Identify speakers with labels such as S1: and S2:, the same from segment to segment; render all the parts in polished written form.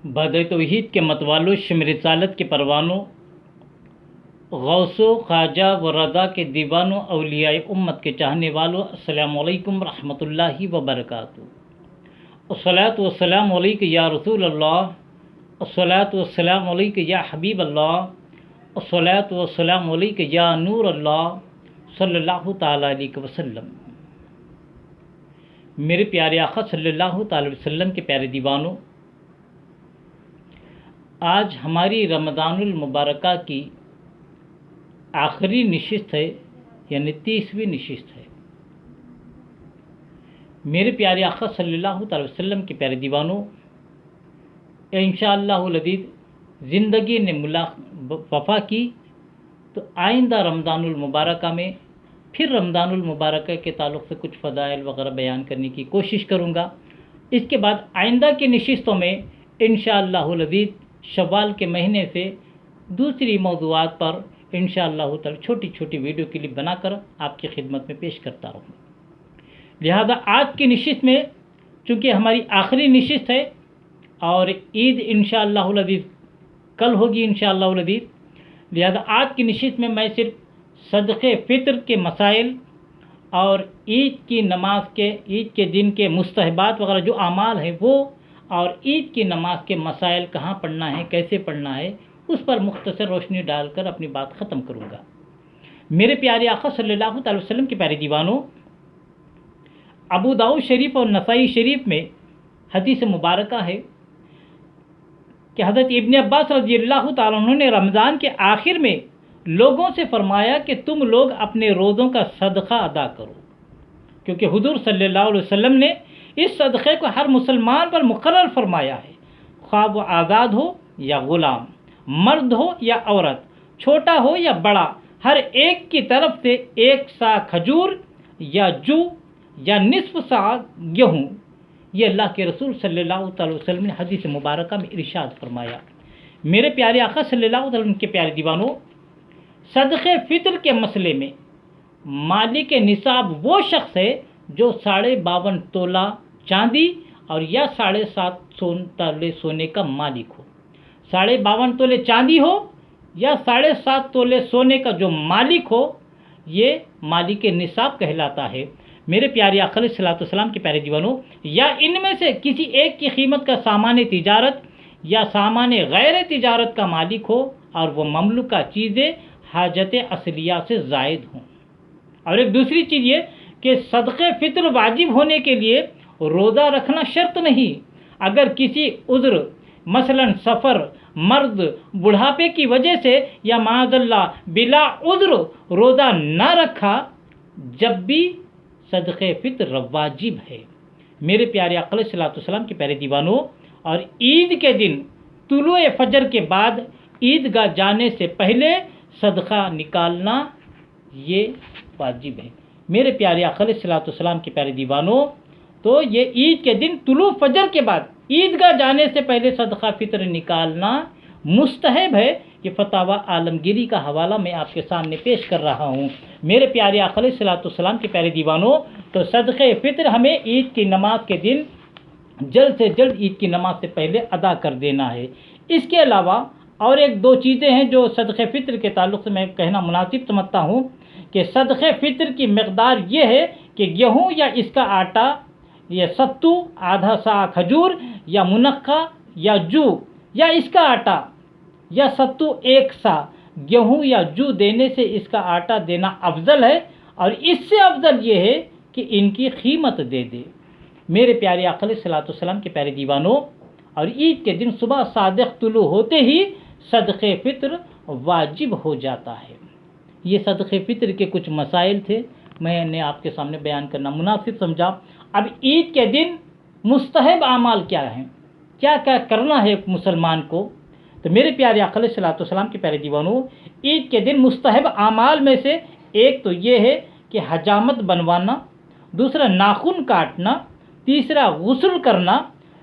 S1: بعد توحید کے متوالو شمر رسالت کے پروانوں، غوث و خواجہ و رضا کے دیوانوں، اولیاء امت کے چاہنے والوں، السلام علیکم ورحمۃ اللہ وبرکاتہ۔ الصلاۃ والسلام علیک یا رسول اللہ، الصلاۃ والسلام علیک یا حبیب اللہ، الصلاۃ والسلام علیک یا نور اللہ صلی اللہ تعالیٰ علیہ وسلم۔ میرے پیارے آقا صلی اللہ تعالی وسلم کے پیارے دیوانوں، آج ہماری رمضان المبارکہ کی آخری نشست ہے، یعنی 30ویں نشست ہے۔ میرے پیارے آقا صلی اللہ تعالی وسلم کے پیارے دیوانوں، انشاءاللہ العزیز زندگی نے وفا کی تو آئندہ رمضان المبارکہ میں پھر رمضان المبارکہ کے تعلق سے کچھ فضائل وغیرہ بیان کرنے کی کوشش کروں گا۔ اس کے بعد آئندہ کی نشستوں میں انشاءاللہ العزیز شوال کے مہینے سے دوسری موضوعات پر انشاءاللہ تعالی چھوٹی چھوٹی ویڈیو کلپ بنا کر آپ کی خدمت میں پیش کرتا رہوں۔ لہذا آج کی نشست میں چونکہ ہماری آخری نشست ہے اور عید انشاءاللہ العزیز کل ہوگی انشاءاللہ العزیز، لہذا آج کی نشست میں میں صرف صدقے فطر کے مسائل اور عید کی نماز کے عید کے دن کے مستحبات وغیرہ جو اعمال ہیں وہ، اور عید کی نماز کے مسائل کہاں پڑھنا ہے، کیسے پڑھنا ہے، اس پر مختصر روشنی ڈال کر اپنی بات ختم کروں گا۔ میرے پیارے آقا صلی اللہ تعالی وسلم کے پیارے دیوانوں، ابو داؤد شریف اور نسائی شریف میں حدیث مبارکہ ہے کہ حضرت ابن عباس رضی اللہ تعالیٰ عنہ نے رمضان کے آخر میں لوگوں سے فرمایا کہ تم لوگ اپنے روزوں کا صدقہ ادا کرو، کیونکہ حضور صلی اللہ علیہ وسلم نے اس صدقے کو ہر مسلمان پر مقرر فرمایا ہے، خواہ وہ آزاد ہو یا غلام، مرد ہو یا عورت، چھوٹا ہو یا بڑا، ہر ایک کی طرف سے 1 سا کھجور یا جو یا نصف سا گیہوں، یہ اللہ کے رسول صلی اللہ تعالی وسلم نے حدیث مبارکہ میں ارشاد فرمایا۔ میرے پیارے آقا صلی اللہ علیہ وسلم کے پیارے دیوانوں، صدقے فطر کے مسئلے میں مالک نصاب وہ شخص ہے جو 52.5 تولہ چاندی اور یا 7.5 تولے سونے کا مالک ہو۔ 52.5 تولے چاندی ہو یا 7.5 تولے سونے کا جو مالک ہو، یہ مالک نصاب کہلاتا ہے۔ میرے پیارے آقا علیہ الصلوۃ والسلام کے پیارے دیوانوں، یا ان میں سے کسی ایک کی قیمت کا سامان تجارت یا سامان غیر تجارت کا مالک ہو اور وہ مملوکہ چیزیں حاجت اصلیہ سے زائد ہوں۔ اور ایک دوسری چیز یہ کہ صدقے فطر واجب ہونے کے لیے روزہ رکھنا شرط نہیں۔ اگر کسی عذر مثلا سفر، مرض، بڑھاپے کی وجہ سے یا معاذ اللہ بلا عذر روزہ نہ رکھا، جب بھی صدقے فطر واجب ہے۔ میرے پیارے آقا علیہ الصلوۃ والسلام کے پیارے دیوانوں، اور عید کے دن طلوع فجر کے بعد عیدگاہ جانے سے پہلے صدقہ نکالنا یہ واجب ہے۔ میرے پیارے آقا علیہ الصلوۃ والسلام کے پیارے دیوانوں، تو یہ عید کے دن طلوع فجر کے بعد عیدگاہ جانے سے پہلے صدقہ فطر نکالنا مستحب ہے۔ یہ فتاوی عالمگیری کا حوالہ میں آپ کے سامنے پیش کر رہا ہوں۔ میرے پیارے آقا علیہ الصلوۃ والسلام کے پیارے دیوانوں، تو صدقہ فطر ہمیں عید کی نماز کے دن جلد سے جلد عید کی نماز سے پہلے ادا کر دینا ہے۔ اس کے علاوہ اور 1-2 چیزیں ہیں جو صدقہ فطر کے تعلق سے میں کہنا مناسب سمجھتا ہوں کہ صدقہ فطر کی مقدار یہ ہے کہ گیہوں یا اس کا آٹا یا ستو، آدھا سا کھجور یا منقع یا جو یا اس کا آٹا یا ستو 1 سا گیہوں یا جو دینے سے اس کا آٹا دینا افضل ہے، اور اس سے افضل یہ ہے کہ ان کی قیمت دے دے۔ میرے پیارے آقا علیہ الصلوۃ والسلام کے پیارے دیوانوں، اور عید کے دن صبح صادق طلوع ہوتے ہی صدقہ فطر واجب ہو جاتا ہے۔ یہ صدقہ فطر کے کچھ مسائل تھے، میں نے آپ کے سامنے بیان کرنا مناسب سمجھا۔ اب عید کے دن مستحب اعمال کیا ہیں، کیا کیا کرنا ہے ایک مسلمان کو، تو میرے پیارے آقا علیہ الصلوۃ والسلام کے پیارے دیوانوں، عید کے دن مستحب اعمال میں سے ایک تو یہ ہے کہ حجامت بنوانا، دوسرا ناخن کاٹنا، تیسرا غسل کرنا،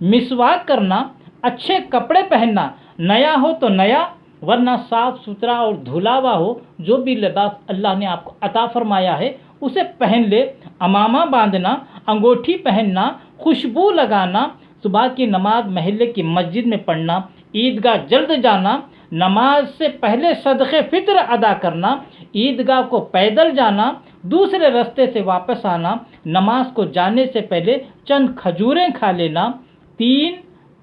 S1: مسواک کرنا، اچھے کپڑے پہننا، نیا ہو تو نیا ورنہ صاف ستھرا اور دھلا ہوا ہو، جو بھی لباس اللہ نے آپ کو عطا فرمایا ہے اسے پہن لے، امامہ باندھنا، انگوٹھی پہننا، خوشبو لگانا، صبح کی نماز محلے کی مسجد میں پڑھنا، عیدگاہ جلد جانا، نماز سے پہلے صدقہ فطر ادا کرنا، عیدگاہ کو پیدل جانا، دوسرے راستے سے واپس آنا، نماز کو جانے سے پہلے چند کھجوریں کھا لینا، 3،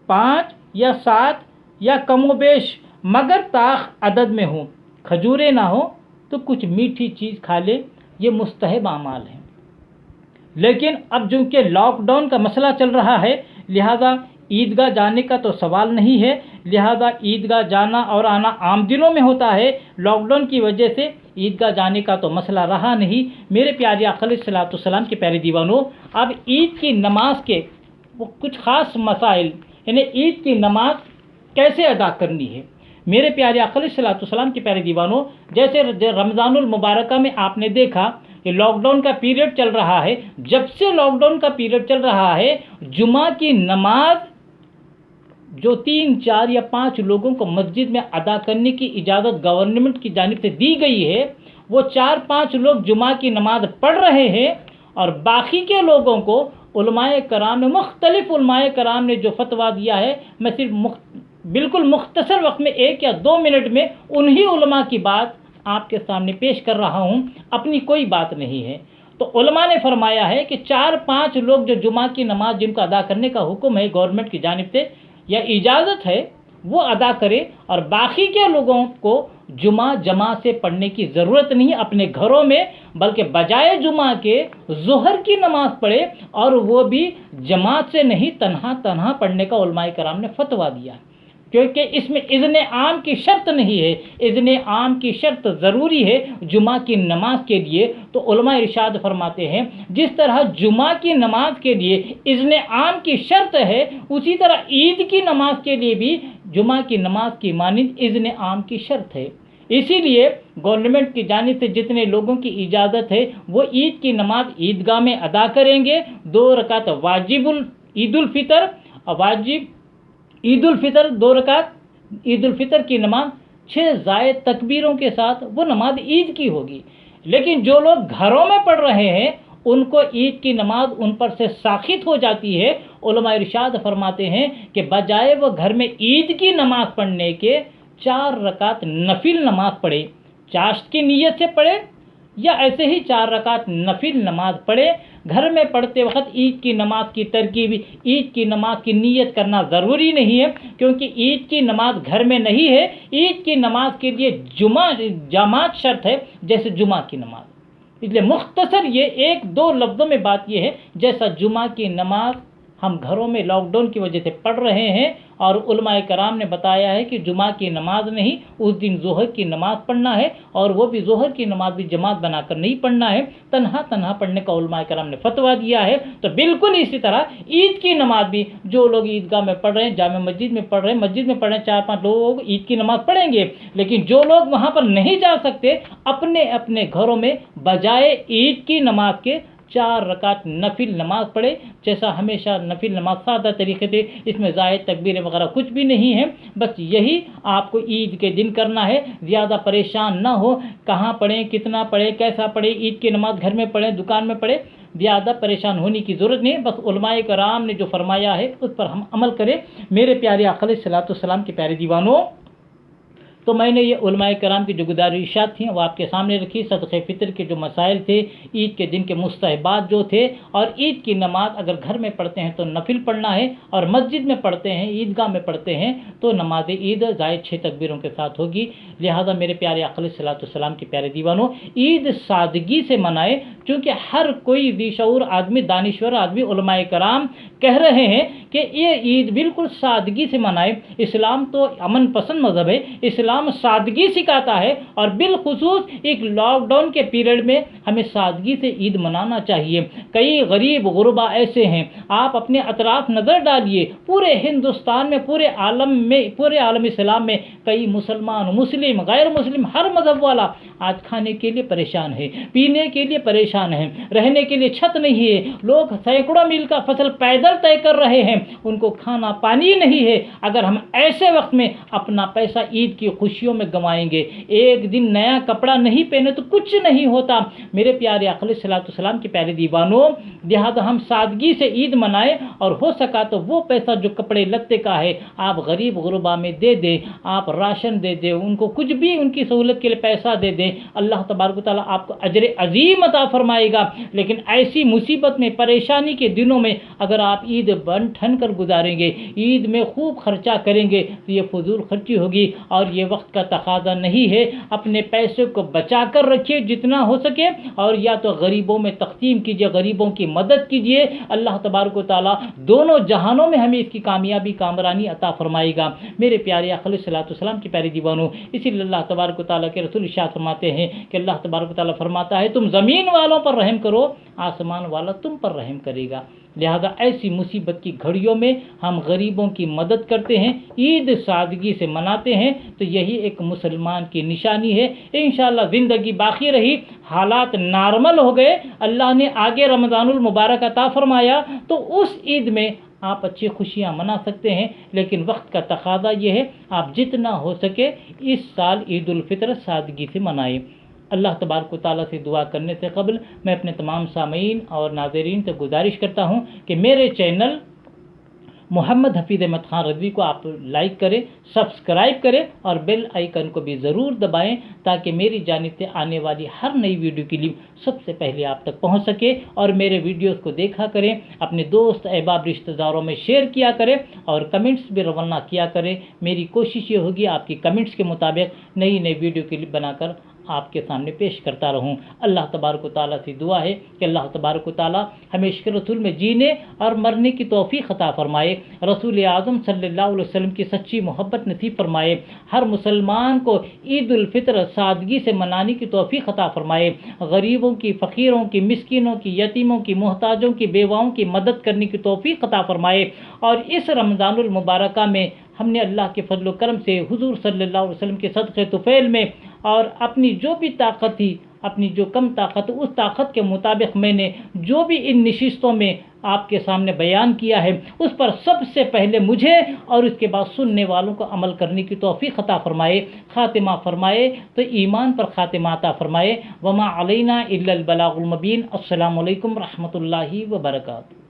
S1: 5 یا 7 یا کم و بیش مگر طاق عدد میں ہوں، کھجوریں نہ ہوں تو کچھ میٹھی چیز کھا لے، یہ مستحب اعمال ہیں۔ لیکن اب چونکہ لاک ڈاؤن کا مسئلہ چل رہا ہے، لہذا عیدگاہ جانے کا تو سوال نہیں ہے، لہذا عیدگاہ جانا اور آنا عام دنوں میں ہوتا ہے، لاک ڈاؤن کی وجہ سے عیدگاہ جانے کا تو مسئلہ رہا نہیں۔ میرے پیارے آقا علیہ الصلوۃ والسلام کے پیارے دیوانوں، اب عید کی نماز کے وہ کچھ خاص مسائل، یعنی عید کی نماز کیسے ادا کرنی ہے۔ میرے پیارے آقا علیہ الصلوۃ والسلام کے پیارے دیوانوں، جیسے رمضان المبارکہ میں آپ نے دیکھا کہ لاک ڈاؤن کا پیریڈ چل رہا ہے، جب سے لاک ڈاؤن کا پیریڈ چل رہا ہے، جمعہ کی نماز جو 3، 4 یا 5 لوگوں کو مسجد میں ادا کرنے کی اجازت گورنمنٹ کی جانب سے دی گئی ہے، وہ 4-5 لوگ جمعہ کی نماز پڑھ رہے ہیں، اور باقی کے لوگوں کو علماء کرام نے، مختلف علماء کرام نے جو فتویٰ دیا ہے، میں صرف بالکل مختصر وقت میں 1 یا 2 منٹ میں انہی علماء کی بات آپ کے سامنے پیش کر رہا ہوں، اپنی کوئی بات نہیں ہے۔ تو علماء نے فرمایا ہے کہ 4-5 لوگ جو جمعہ کی نماز جن کو ادا کرنے کا حکم ہے گورنمنٹ کی جانب سے یا اجازت ہے، وہ ادا کرے، اور باقی کے لوگوں کو جمعہ جماعت سے پڑھنے کی ضرورت نہیں، اپنے گھروں میں، بلکہ بجائے جمعہ کے ظہر کی نماز پڑھے، اور وہ بھی جماعت سے نہیں، تنہا پڑھنے کا علماء کرام نے فتویٰ دیا ہے، کیونکہ اس میں اذن عام کی شرط نہیں ہے، اذن عام کی شرط ضروری ہے جمعہ کی نماز کے لیے۔ تو علماء ارشاد فرماتے ہیں جس طرح جمعہ کی نماز کے لیے اذن عام کی شرط ہے، اسی طرح عید کی نماز کے لیے بھی جمعہ کی نماز کی مانند اذن عام کی شرط ہے۔ اسی لیے گورنمنٹ کی جانب سے جتنے لوگوں کی اجازت ہے وہ عید کی نماز عیدگاہ میں ادا کریں گے، 2 رکعت واجب عید الفطر، واجب عید الفطر 2 رکعت عید الفطر کی نماز 6 زائد تکبیروں کے ساتھ وہ نماز عید کی ہوگی۔ لیکن جو لوگ گھروں میں پڑھ رہے ہیں ان کو عید کی نماز ان پر سے ساقط ہو جاتی ہے۔ علماء ارشاد فرماتے ہیں کہ بجائے وہ گھر میں عید کی نماز پڑھنے کے 4 رکعت نفل نماز پڑھے، چاشت کی نیت سے پڑھے یا ایسے ہی 4 رکعت نفل نماز پڑھے۔ گھر میں پڑھتے وقت عید کی نماز کی ترکیب، عید کی نماز کی نیت کرنا ضروری نہیں ہے، کیونکہ عید کی نماز گھر میں نہیں ہے، عید کی نماز کے لیے جماعت شرط ہے، جیسے جمعہ کی نماز۔ اس لیے مختصر یہ 1-2 لفظوں میں بات یہ ہے، جیسا جمعہ کی نماز ہم گھروں میں لاک ڈاؤن کی وجہ سے پڑھ رہے ہیں، اور علماء کرام نے بتایا ہے کہ جمعہ کی نماز نہیں، اس دن ظہر کی نماز پڑھنا ہے، اور وہ بھی ظہر کی نماز بھی جماعت بنا کر نہیں پڑھنا ہے، تنہا پڑھنے کا علماء کرام نے فتویٰ دیا ہے۔ تو بالکل اسی طرح عید کی نماز بھی جو لوگ عیدگاہ میں پڑھ رہے ہیں، جامع مسجد میں پڑھ رہے ہیں، مسجد میں پڑھ رہے ہیں، 4-5 لوگ عید کی نماز پڑھیں گے، لیکن جو لوگ وہاں پر نہیں جا سکتے اپنے گھروں میں بجائے عید کی نماز کے 4 رکعت نفل نماز پڑھے، جیسا ہمیشہ نفل نماز سادہ طریقے سے، اس میں زائد تکبیر وغیرہ کچھ بھی نہیں ہے، بس یہی آپ کو عید کے دن کرنا ہے۔ زیادہ پریشان نہ ہو، کہاں پڑھیں، کتنا پڑھیں، کیسا پڑھیں، عید کی نماز گھر میں پڑھیں، دکان میں پڑھیں، زیادہ پریشان ہونے کی ضرورت نہیں ہے، بس علماء کرام نے جو فرمایا ہے اس پر ہم عمل کریں۔ میرے پیارے آقا علیہ الصلوۃ والسلام کے پیارے دیوانوں، تو میں نے یہ علماء کرام کی جو گزارشات تھیں وہ آپ کے سامنے رکھی، صدقہ فطر کے جو مسائل تھے، عید کے دن کے مستحبات جو تھے، اور عید کی نماز اگر گھر میں پڑھتے ہیں تو نفل پڑھنا ہے، اور مسجد میں پڑھتے ہیں، عیدگاہ میں پڑھتے ہیں تو نماز عید زائد 6 تکبیروں کے ساتھ ہوگی۔ لہٰذا میرے پیارے آقا علیہ الصلوۃ والسلام کے پیارے دیوانوں، عید سادگی سے منائے، چونکہ ہر کوئی ذی شعور آدمی، دانشور آدمی، علماء کرام کہہ رہے ہیں کہ یہ عید بالکل سادگی سے منائے۔ اسلام تو امن پسند مذہب ہے، اسلام سادگی سکھاتا ہے، اور بالخصوص ایک لاک ڈاؤن کے پیریڈ میں ہمیں سادگی سے عید منانا چاہیے۔ کئی غریب غربا ایسے ہیں، آپ اپنے اطراف نظر ڈالیے، پورے ہندوستان میں، پورے عالم اسلام میں کئی مسلمان، مسلم، غیر مسلم، ہر مذہب والا آج کھانے کے لیے پریشان ہے، پینے کے لیے پریشان ہے، رہنے کے لیے چھت نہیں ہے، لوگ سینکڑوں میل کا فصل پیدل طے کر رہے ہیں، ان کو کھانا پانی نہیں ہے، اگر ہم ایسے وقت میں اپنا پیسہ عید کی خوشیوں میں گنوائیں گے، ایک دن نیا کپڑا نہیں پہنے تو کچھ نہیں ہوتا۔ میرے پیارے آقا علیہ الصلوۃ والسلام کے پیارے دیوانوں، لہذا ہم سادگی سے عید منائیں، اور ہو سکا تو وہ پیسہ جو کپڑے لتے کا ہے آپ غریب غربا میں دے دیں، آپ راشن دے دیں، ان کو کچھ بھی ان کی سہولت کے لیے پیسہ دے دیں، اللہ تبارک و تعالیٰ آپ کو اجر عظیم عطا فرمائے گا۔ لیکن ایسی مصیبت میں، پریشانی کے دنوں میں اگر آپ عید بن ٹھن کر گزاریں گے، عید میں خوب خرچہ کریں گے تو یہ فضول خرچی ہوگی، اور یہ وقت کا تقاضا نہیں ہے۔ اپنے پیسے کو بچا کر رکھیے جتنا ہو سکے، اور یا تو غریبوں میں تقسیم کیجیے، غریبوں کی مدد کیجیے، اللہ تبارک و تعالیٰ دونوں جہانوں میں ہمیں اس کی کامیابی کامرانی عطا فرمائے گا۔ میرے پیارے آقا علیہ الصلوۃ والسلام کے پیارے دیوانوں، اسی لیے اللہ تبارک و تعالیٰ کے رسول ارشاد فرماتے ہیں کہ اللہ تبارک و تعالیٰ فرماتا ہے تم زمین والوں پر رحم کرو، آسمان والا تم پر رحم کرے گا۔ لہذا ایسی مصیبت کی گھڑیوں میں ہم غریبوں کی مدد کرتے ہیں، عید سادگی سے مناتے ہیں، تو یہی ایک مسلمان کی نشانی ہے۔ انشاءاللہ زندگی باقی رہی، حالات نارمل ہو گئے، اللہ نے آگے رمضان المبارک عطا فرمایا، تو اس عید میں آپ اچھی خوشیاں منا سکتے ہیں۔ لیکن وقت کا تقاضا یہ ہے آپ جتنا ہو سکے اس سال عید الفطر سادگی سے منائیں۔ اللہ تبارک و تعالیٰ سے دعا کرنے سے قبل میں اپنے تمام سامعین اور ناظرین سے گزارش کرتا ہوں کہ میرے چینل محمد حفیظ احمد خان رضوی کو آپ لائک کریں، سبسکرائب کریں، اور بیل آئیکن کو بھی ضرور دبائیں تاکہ میری جانب سے آنے والی ہر نئی ویڈیو کی لنک سب سے پہلے آپ تک پہنچ سکے، اور میرے ویڈیوز کو دیکھا کریں، اپنے دوست احباب رشتہ داروں میں شیئر کیا کریں، اور کمنٹس بھی روانہ کیا کریں۔ میری کوشش یہ ہوگی آپ کی کمنٹس کے مطابق نئی نئی ویڈیو کلپ بنا کر آپ کے سامنے پیش کرتا رہوں۔ اللہ تبارک و تعالیٰ سے دعا ہے کہ اللہ تبارک و تعالیٰ ہمیں عشق رسول میں جینے اور مرنے کی توفیق عطا فرمائے، رسول اعظم صلی اللہ علیہ وسلم کی سچی محبت نصیب فرمائے، ہر مسلمان کو عید الفطر سادگی سے منانے کی توفیق عطا فرمائے، غریبوں کی، فقیروں کی، مسکینوں کی، یتیموں کی، محتاجوں کی، بیواؤں کی مدد کرنے کی توفیق عطا فرمائے، اور اس رمضان المبارکہ میں ہم نے اللہ کے فضل و کرم سے حضور صلی اللہ علیہ وسلم کے صدقے طفیل میں اور اپنی جو بھی طاقت تھی، اپنی جو کم طاقت، اس طاقت کے مطابق میں نے جو بھی ان نشستوں میں آپ کے سامنے بیان کیا ہے، اس پر سب سے پہلے مجھے اور اس کے بعد سننے والوں کو عمل کرنے کی توفیق عطا فرمائے، خاتمہ فرمائے تو ایمان پر خاتمہ عطا فرمائے۔ وما علینا الا البلاغ المبین۔ السلام علیکم ورحمۃ اللہ وبرکاتہ۔